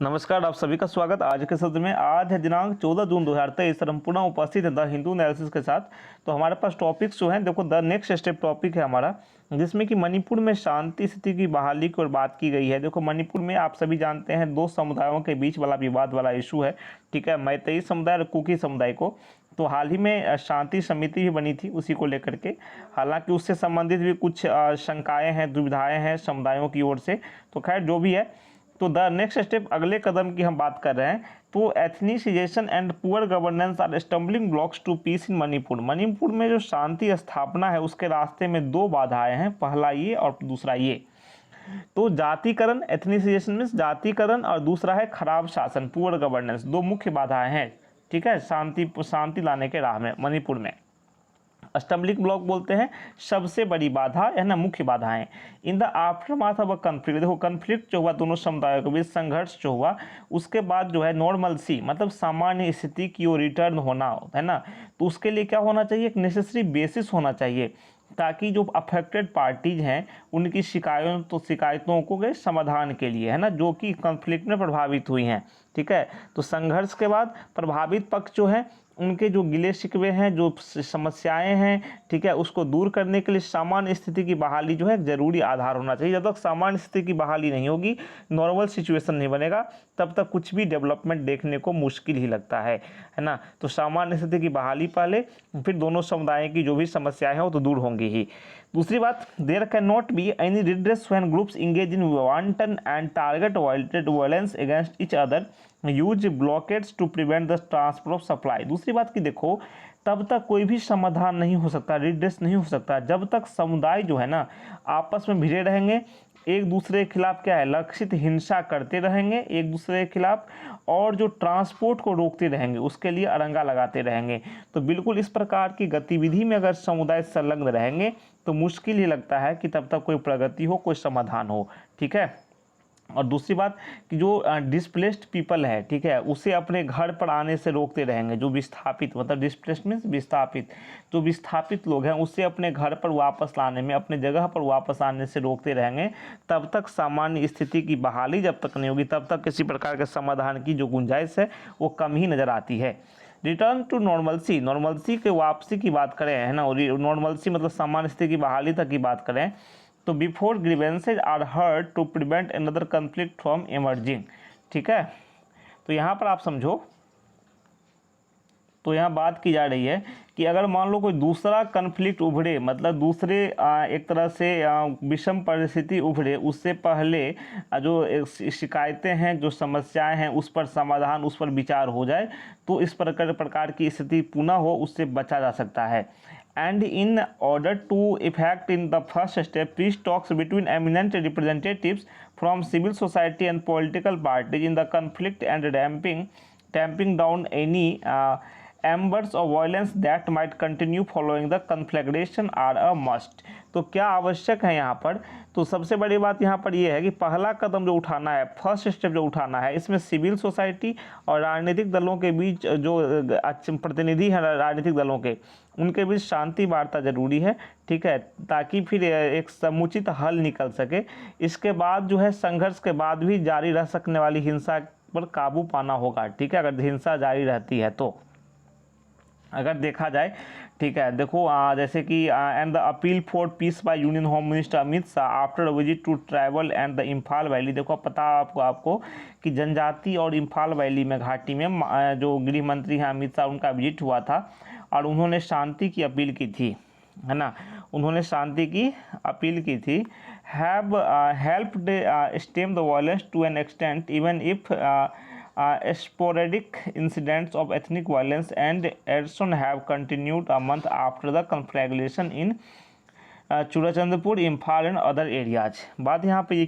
नमस्कार, आप सभी का स्वागत। आज के सत्र में आज है दिनांक 14 जून 2023 और हम पुनः उपस्थित हैं द हिंदू एनालिसिस के साथ। तो हमारे पास टॉपिक्स जो हैं, देखो द नेक्स्ट स्टेप टॉपिक है हमारा, जिसमें कि मणिपुर में शांति स्थिति की बहाली की ओर बात की गई है। देखो मणिपुर में आप सभी जानते हैं दो समुदायों के बीच वाला विवाद वाला इशू है, ठीक है, मैतेई समुदाय और कुकी समुदाय को। तो हाल ही में शांति समिति भी बनी थी उसी को लेकर के। हालांकि उससे संबंधित भी कुछ शंकाएं हैं, दुविधाएं हैं समुदायों की ओर से। तो खैर जो भी है, तो द नेक्स्ट स्टेप अगले कदम की हम बात कर रहे हैं। तो ethnicisation and poor governance are stumbling blocks to peace in Manipur. Manipur में जो शांति स्थापना है उसके रास्ते में दो बाधाएं हैं, पहला ये और दूसरा ये। तो जातिकरण, एथनिसिजेशन मीन्स जातिकरण, और दूसरा है खराब शासन, पुअर गवर्नेंस। दो मुख्य बाधाएं हैं, ठीक है, शांति लाने के राह में मणिपुर में। स्टम्बलिंग ब्लॉक बोलते हैं सबसे बड़ी बाधा है ना, मुख्य बाधाएं। In the aftermath of a conflict, देखो कन्फ्लिक्ट जो हुआ दोनों समुदायों के बीच, संघर्ष जो हुआ, उसके बाद जो है नॉर्मल सी मतलब सामान्य स्थिति की ओर रिटर्न होना है ना। तो उसके लिए क्या होना चाहिए, एक नेसेसरी बेसिस होना चाहिए, ताकि जो अफेक्टेड पार्टीज हैं उनकी शिकायतों को के समाधान के लिए, है ना, जो कि कॉन्फ्लिक्ट में प्रभावित हुई हैं, ठीक है। तो संघर्ष के बाद प्रभावित पक्ष जो है उनके जो गिले शिकवे हैं, जो समस्याएं हैं, ठीक है, उसको दूर करने के लिए सामान्य स्थिति की बहाली जो है एक जरूरी आधार होना चाहिए। जब तक सामान्य स्थिति की बहाली नहीं होगी, नॉर्मल सिचुएशन नहीं बनेगा, तब तक कुछ भी डेवलपमेंट देखने को मुश्किल ही लगता है ना। तो सामान्य स्थिति की बहाली पहले, फिर दोनों समुदायों की जो भी समस्याएं हैं वो तो दूर होंगी ही। दूसरी बात, there can not be any redress when groups engage in wanton and target violence against each other, use blockades to prevent the transfer of supply. दूसरी बात कि देखो, तब तक कोई भी समाधान नहीं हो सकता, रिड्रेस नहीं हो सकता, जब तक समुदाय जो है ना आपस में भिड़े रहेंगे, एक दूसरे के खिलाफ क्या है, लक्षित हिंसा करते रहेंगे एक दूसरे के खिलाफ, और जो ट्रांसपोर्ट को रोकते रहेंगे, उसके लिए अड़ंगा लगाते रहेंगे। तो बिल्कुल इस प्रकार की गतिविधि में अगर समुदाय संलग्न रहेंगे तो मुश्किल ही लगता है कि तब तक कोई प्रगति हो, कोई समाधान हो, ठीक है। और दूसरी बात कि जो डिस्प्लेस्ड पीपल है, ठीक है, उसे अपने घर पर आने से रोकते रहेंगे। जो विस्थापित, मतलब डिस्प्लेस्ड मीन्स विस्थापित, जो विस्थापित लोग हैं उसे अपने घर पर वापस लाने में, अपने जगह पर वापस आने से रोकते रहेंगे। तब तक सामान्य स्थिति की बहाली जब तक नहीं होगी, तब तक किसी प्रकार के समाधान की जो गुंजाइश है वो कम ही नज़र आती है। रिटर्न टू नॉर्मलसी, नॉर्मलसी के वापसी की बात करें, है ना, नॉर्मलसी मतलब सामान्य स्थिति की बहाली तक की बात करें, तो before grievances are heard to prevent another conflict from emerging, ठीक है। तो यहाँ पर आप समझो, तो यहाँ बात की जा रही है कि अगर मान लो कोई दूसरा कन्फ्लिक्ट उभरे, मतलब दूसरे एक तरह से विषम परिस्थिति उभरे, उससे पहले जो शिकायतें हैं, जो समस्याएं हैं, उस पर समाधान, उस पर विचार हो जाए, तो इस प्रकार की स्थिति पुनः हो, उससे बचा जा सकता है। And in order to effect in the first step, peace talks between eminent representatives from civil society and political parties in the conflict and tamping down any embers of violence that might continue following the conflagration are a must। तो क्या आवश्यक है यहाँ पर, तो सबसे बड़ी बात यहाँ पर ये है कि पहला कदम जो उठाना है, फर्स्ट स्टेप जो उठाना है, इसमें सिविल सोसाइटी और राजनीतिक दलों के बीच जो प्रतिनिधि हैं राजनीतिक दलों के, उनके बीच शांति वार्ता जरूरी है, ठीक है, ताकि फिर एक समुचित हल निकल सके। इसके बाद जो है संघर्ष के बाद भी जारी रह सकने वाली हिंसा पर काबू पाना होगा, ठीक है, अगर हिंसा जारी रहती है तो, अगर देखा जाए, ठीक है। देखो जैसे कि and the appeal for peace by union home minister Amit Shah after visit to tribal and the Imphal valley. देखो पता आपको कि जनजाति और इम्फाल वैली में, घाटी में जो गृह मंत्री हैं अमित शाह, उनका विजिट हुआ था और उन्होंने शांति की अपील की थी, है ना, उन्होंने शांति की अपील की थी। Have helped stem the violence to an extent even if sporadic incidents of ethnic violence and arson have continued a month after the conflagration in Churachandpur, Imphal and other areas. बात यहाँ पे ये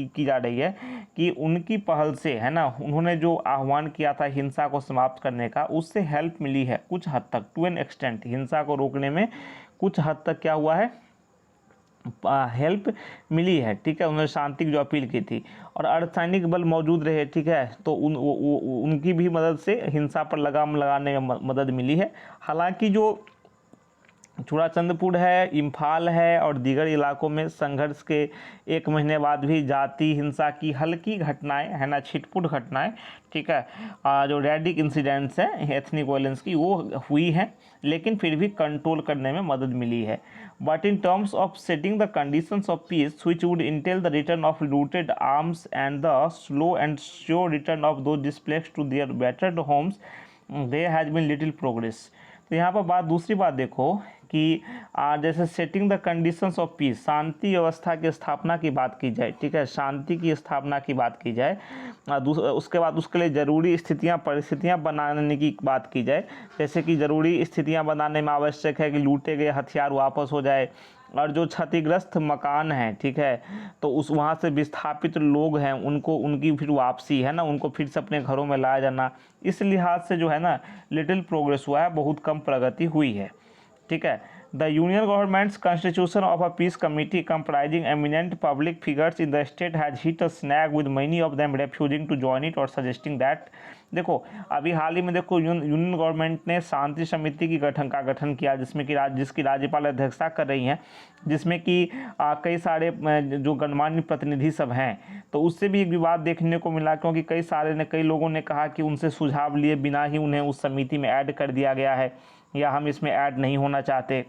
की जा रही है कि उनकी पहल से, है ना, उन्होंने जो आह्वान किया था हिंसा को समाप्त करने का, उससे हेल्प मिली है कुछ हद तक, टू एन एक्सटेंट, हिंसा को रोकने में कुछ हद तक क्या हुआ है, हेल्प मिली है, ठीक है। उन्होंने शांति की जो अपील की थी और अर्धसैनिक बल मौजूद रहे, ठीक है, तो उनकी भी मदद से हिंसा पर लगाम लगाने में मदद मिली है। हालांकि जो चूड़ाचंदपुर है, इम्फाल है और दीगर इलाकों में संघर्ष के 1 महीने बाद भी जाति हिंसा की हल्की घटनाएं है ना, छिटपुट घटनाएं, ठीक है, जो रैडिक इंसिडेंट्स हैं एथनिक वायलेंस की वो हुई हैं, लेकिन फिर भी कंट्रोल करने में मदद मिली है। But in terms of setting the conditions of peace which would entail the return of looted arms and the slow and sure return of those displaced to their battered homes, there has been little progress. तो यहाँ पर दूसरी बात देखो कि जैसे setting the conditions of peace, शांति व्यवस्था की स्थापना की बात की जाए, ठीक है, शांति की स्थापना की बात की जाए, उसके बाद उसके लिए ज़रूरी परिस्थितियाँ बनाने की बात की जाए, जैसे कि ज़रूरी स्थितियाँ बनाने में आवश्यक है कि लूटे गए हथियार वापस हो जाए और जो क्षतिग्रस्त मकान हैं, ठीक है, तो उस वहाँ से विस्थापित लोग हैं उनको उनकी फिर वापसी है ना, उनको फिर से अपने घरों में लाया जाना, इस लिहाज से जो है ना लिटिल प्रोग्रेस हुआ है, बहुत कम प्रगति हुई है, ठीक है। The union government's constitution of a peace committee comprising eminent public figures in the state has hit a snag with many of them refusing to join it or suggesting that. देखो अभी हाल ही में देखो यूनियन गवर्नमेंट ने शांति समिति की गठन किया, जिसकी राज्यपाल अध्यक्षता कर रही हैं, जिसमें कि कई सारे जो गणमान्य प्रतिनिधि सब हैं, तो उससे भी एक विवाद देखने को मिला, क्योंकि कई लोगों ने कहा कि उनसे सुझाव लिए बिना ही उन्हें उस समिति में ऐड कर दिया गया है, या हम इसमें ऐड नहीं होना चाहते।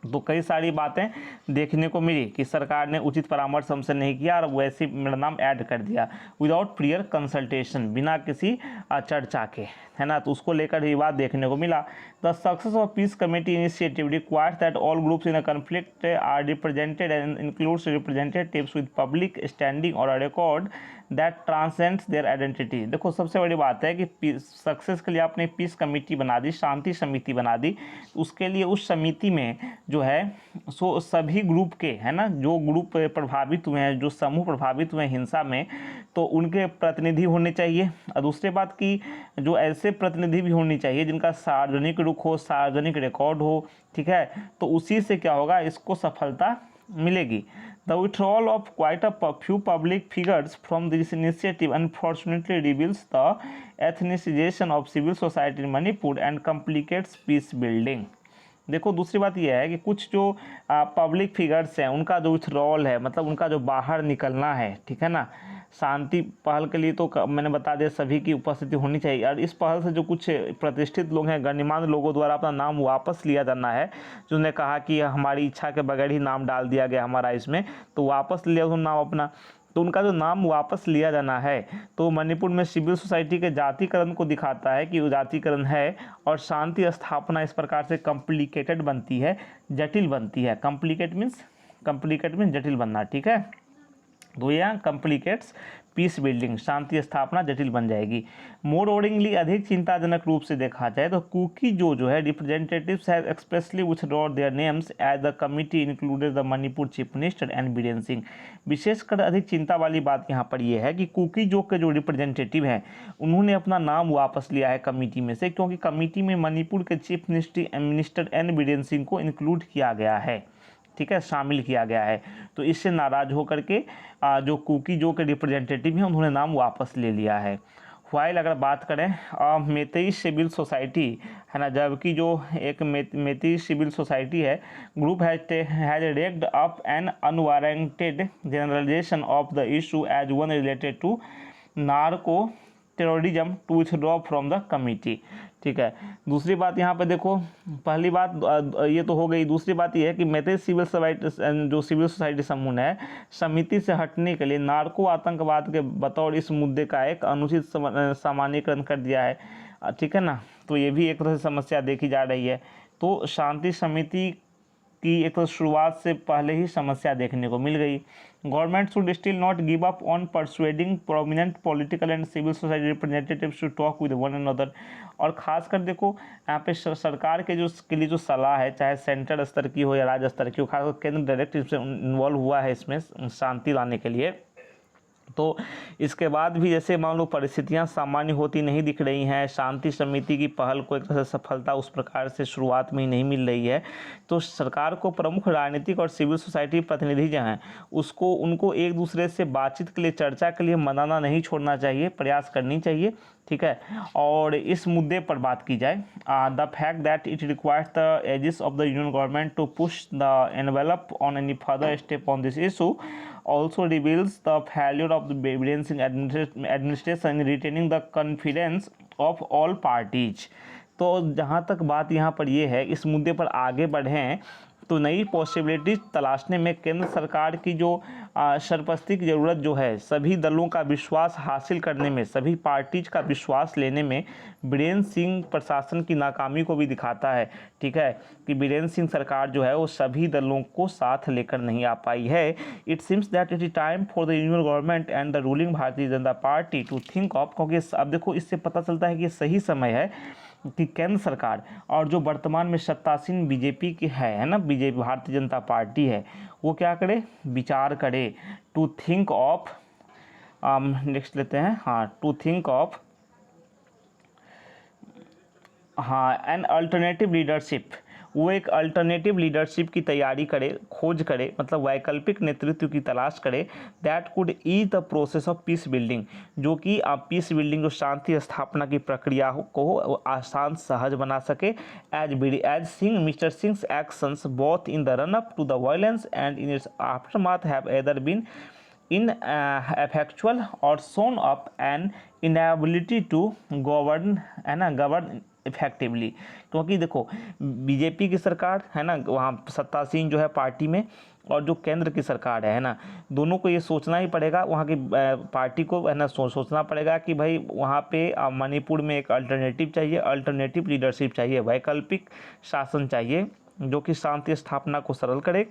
तो कई सारी बातें देखने को मिली कि सरकार ने उचित परामर्श हमसे नहीं किया और वैसे मेरा नाम ऐड कर दिया विदाउट प्रियर कंसल्टेशन, बिना किसी चर्चा के, है ना, तो उसको लेकर विवाद देखने को मिला। The success of peace committee initiative requires that all groups in a conflict are represented and includes representatives with public standing or a record that transcends their identity. देखो सबसे बड़ी बात है कि सक्सेस के लिए आपने पीस कमेटी बना दी, शांति समिति बना दी, उसके लिए उस समिति में जो है सो सभी ग्रुप के, है ना, जो ग्रुप प्रभावित हुए हैं, जो समूह प्रभावित हुए हैं हिंसा में, तो उनके प्रतिनिधि होने चाहिए। और दूसरी बात कि जो ऐसे प्रतिनिधि भी होनी चाहिए जिनका सार्वजनिक रुख हो, सार्वजनिक रिकॉर्ड हो, ठीक है, तो उसी से क्या होगा, इसको सफलता मिलेगी। The withdrawal of quite a few public figures from this initiative unfortunately reveals the ethnicization of civil society in Manipur and complicates peace building। देखो दूसरी बात यह है कि कुछ जो पब्लिक फिगर्स हैं उनका जो विथड्रॉल है, मतलब उनका जो बाहर निकलना है, ठीक है ना, शांति पहल के लिए तो मैंने बता दिया सभी की उपस्थिति होनी चाहिए, और इस पहल से जो कुछ प्रतिष्ठित लोग हैं, गणमान्य लोगों द्वारा अपना नाम वापस लिया जाना है, जिन्होंने कहा कि हमारी इच्छा के बगैर ही नाम डाल दिया गया हमारा इसमें, तो वापस लिया उन्होंने नाम अपना, तो उनका जो नाम वापस लिया जाना है, तो मणिपुर में सिविल सोसाइटी के जातिकरण को दिखाता है कि वो जातिकरण है, और शांति स्थापना इस प्रकार से कॉम्प्लिकेटेड बनती है, जटिल बनती है। कॉम्प्लिकेट मीन्स जटिल बनना, ठीक है, तो यह कॉम्प्लिकेट्स पीस बिल्डिंग, शांति स्थापना जटिल बन जाएगी। मोर ओवरिंगली अधिक चिंताजनक रूप से देखा जाए तो कुकी जो है representatives have expressly withdrawn their names as the committee included the Manipur chief minister and Biren Singh. विशेषकर अधिक चिंता वाली बात यहाँ पर यह है कि कुकी जो के जो रिप्रेजेंटेटिव हैं उन्होंने अपना नाम वापस लिया है कमेटी में से, क्योंकि कमेटी में मणिपुर के chief minister N Biren Singh को इंक्लूड किया गया है, ठीक है, शामिल किया गया है। तो इससे नाराज होकर के जो कुकी जो के रिप्रेजेंटेटिव हैं उन्होंने नाम वापस ले लिया है। वाइल अगर बात करें मेतेई सिविल सोसाइटी, है ना, जबकि जो एक मेतेई सिविल सोसाइटी है group has raked up an unwarranted generalisation of the issue as one related to narco terrorism to withdraw from the committee, ठीक है। दूसरी बात यहाँ पे देखो, पहली बात ये तो हो गई, दूसरी बात ये है कि मेतेई सिविल सोसाइटी समूह है समिति से हटने के लिए नार्को आतंकवाद के बतौर इस मुद्दे का एक अनुचित सामान्यीकरण कर दिया है, ठीक है ना, तो ये भी एक तरह से समस्या देखी जा रही है। तो शांति समिति की एक तो शुरुआत से पहले ही समस्या देखने को मिल गई। Government should still not give up on persuading prominent political and civil society representatives to talk with one another. और खासकर देखो यहाँ पे सरकार के लिए जो सलाह है, चाहे सेंट्रल स्तर की हो या राज्य स्तर की हो, खासकर केंद्र डायरेक्ट इसमें इन्वॉल्व हुआ है इसमें शांति लाने के लिए, तो इसके बाद भी जैसे मान लो परिस्थितियां सामान्य होती नहीं दिख रही हैं, शांति समिति की पहल को एक तरह से सफलता उस प्रकार से शुरुआत में ही नहीं मिल रही है, तो सरकार को प्रमुख राजनीतिक और सिविल सोसाइटी प्रतिनिधि जो हैं उनको एक दूसरे से बातचीत के लिए, चर्चा के लिए मनाना नहीं छोड़ना चाहिए, प्रयास करनी चाहिए, ठीक है। और इस मुद्दे पर बात की जाए, the fact that it requires the aegis of the union government to push the envelope on any further step on this issue also reveals the failure of the Biren Singh administration in retaining the confidence of all parties। तो जहाँ तक बात यहाँ पर ये है, इस मुद्दे पर आगे बढ़ें तो नई पॉसिबिलिटीज तलाशने में केंद्र सरकार की जो सरपरस्ती की ज़रूरत जो है, सभी दलों का विश्वास हासिल करने में, सभी पार्टीज का विश्वास लेने में बीरेन सिंह प्रशासन की नाकामी को भी दिखाता है, ठीक है, कि बीरेन सिंह सरकार जो है वो सभी दलों को साथ लेकर नहीं आ पाई है। It seems that it is time for the union government and the ruling Bharatiya Janata party to think of, क्योंकि अब देखो इससे पता चलता है कि ये सही समय है कि केंद्र सरकार और जो वर्तमान में सत्तासीन बीजेपी की है ना, बीजेपी भारतीय जनता पार्टी है, वो क्या करे, विचार करे, टू थिंक ऑफ, नेक्स्ट लेते हैं, हाँ, टू थिंक ऑफ, हाँ, एन अल्टरनेटिव लीडरशिप, वो एक अल्टरनेटिव लीडरशिप की तैयारी करे, खोज करे, मतलब वैकल्पिक नेतृत्व की तलाश करे, that could ease the process of peace building, जो कि आप पीस बिल्डिंग, जो शांति स्थापना की प्रक्रिया को आसान सहज बना सके, as Singh mister Singh's actions both in the run up to the violence and in its aftermath have either been ineffectual or shown up an inability to govern, है ना, गवर्न इफेक्टिवली। क्योंकि देखो बीजेपी की सरकार है ना, वहाँ सत्तासीन जो है पार्टी में, और जो केंद्र की सरकार है ना, दोनों को ये सोचना ही पड़ेगा, वहाँ की पार्टी को है ना सोचना पड़ेगा कि भाई वहाँ पे मणिपुर में एक अल्टरनेटिव चाहिए, अल्टरनेटिव लीडरशिप चाहिए, वैकल्पिक शासन चाहिए जो कि शांति स्थापना को सरल करे।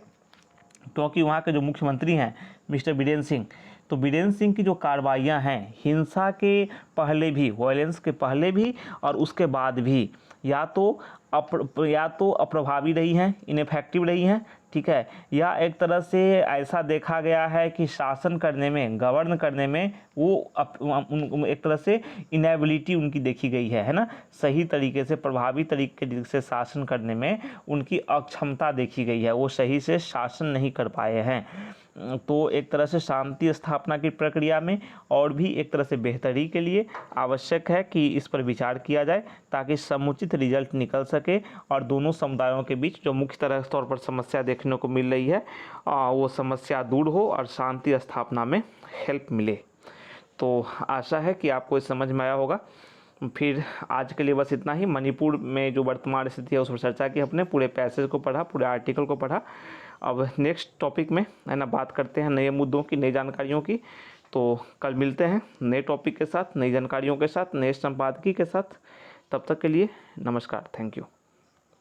क्योंकि वहाँ के जो मुख्यमंत्री हैं मिस्टर बीरेन सिंह, तो बीरेन सिंह की जो कार्रवाइयाँ हैं हिंसा के पहले भी, वायलेंस के पहले भी और उसके बाद भी, या तो अप्रभावी रही हैं, इनफेक्टिव रही हैं, ठीक है, या एक तरह से ऐसा देखा गया है कि शासन करने में, गवर्न करने में वो एक तरह से इनेबिलिटी उनकी देखी गई है ना, सही तरीके से, प्रभावी तरीके से शासन करने में उनकी अक्षमता देखी गई है, वो सही से शासन नहीं कर पाए हैं। तो एक तरह से शांति स्थापना की प्रक्रिया में और भी एक तरह से बेहतरी के लिए आवश्यक है कि इस पर विचार किया जाए, ताकि समुचित रिजल्ट निकल सके और दोनों समुदायों के बीच जो मुख्य तरह तौर पर समस्या देखने को मिल रही है वो समस्या दूर हो और शांति स्थापना में हेल्प मिले। तो आशा है कि आपको इस समझ में आया होगा। फिर आज के लिए बस इतना ही। मणिपुर में जो वर्तमान स्थिति है उस पर चर्चा की, अपने पूरे पैसेज को पढ़ा, पूरे आर्टिकल को पढ़ा। अब नेक्स्ट टॉपिक में है ना बात करते हैं नए मुद्दों की, नई जानकारियों की। तो कल मिलते हैं नए टॉपिक के साथ, नई जानकारियों के साथ, नए संपादकीय के साथ। तब तक के लिए नमस्कार, थैंक यू।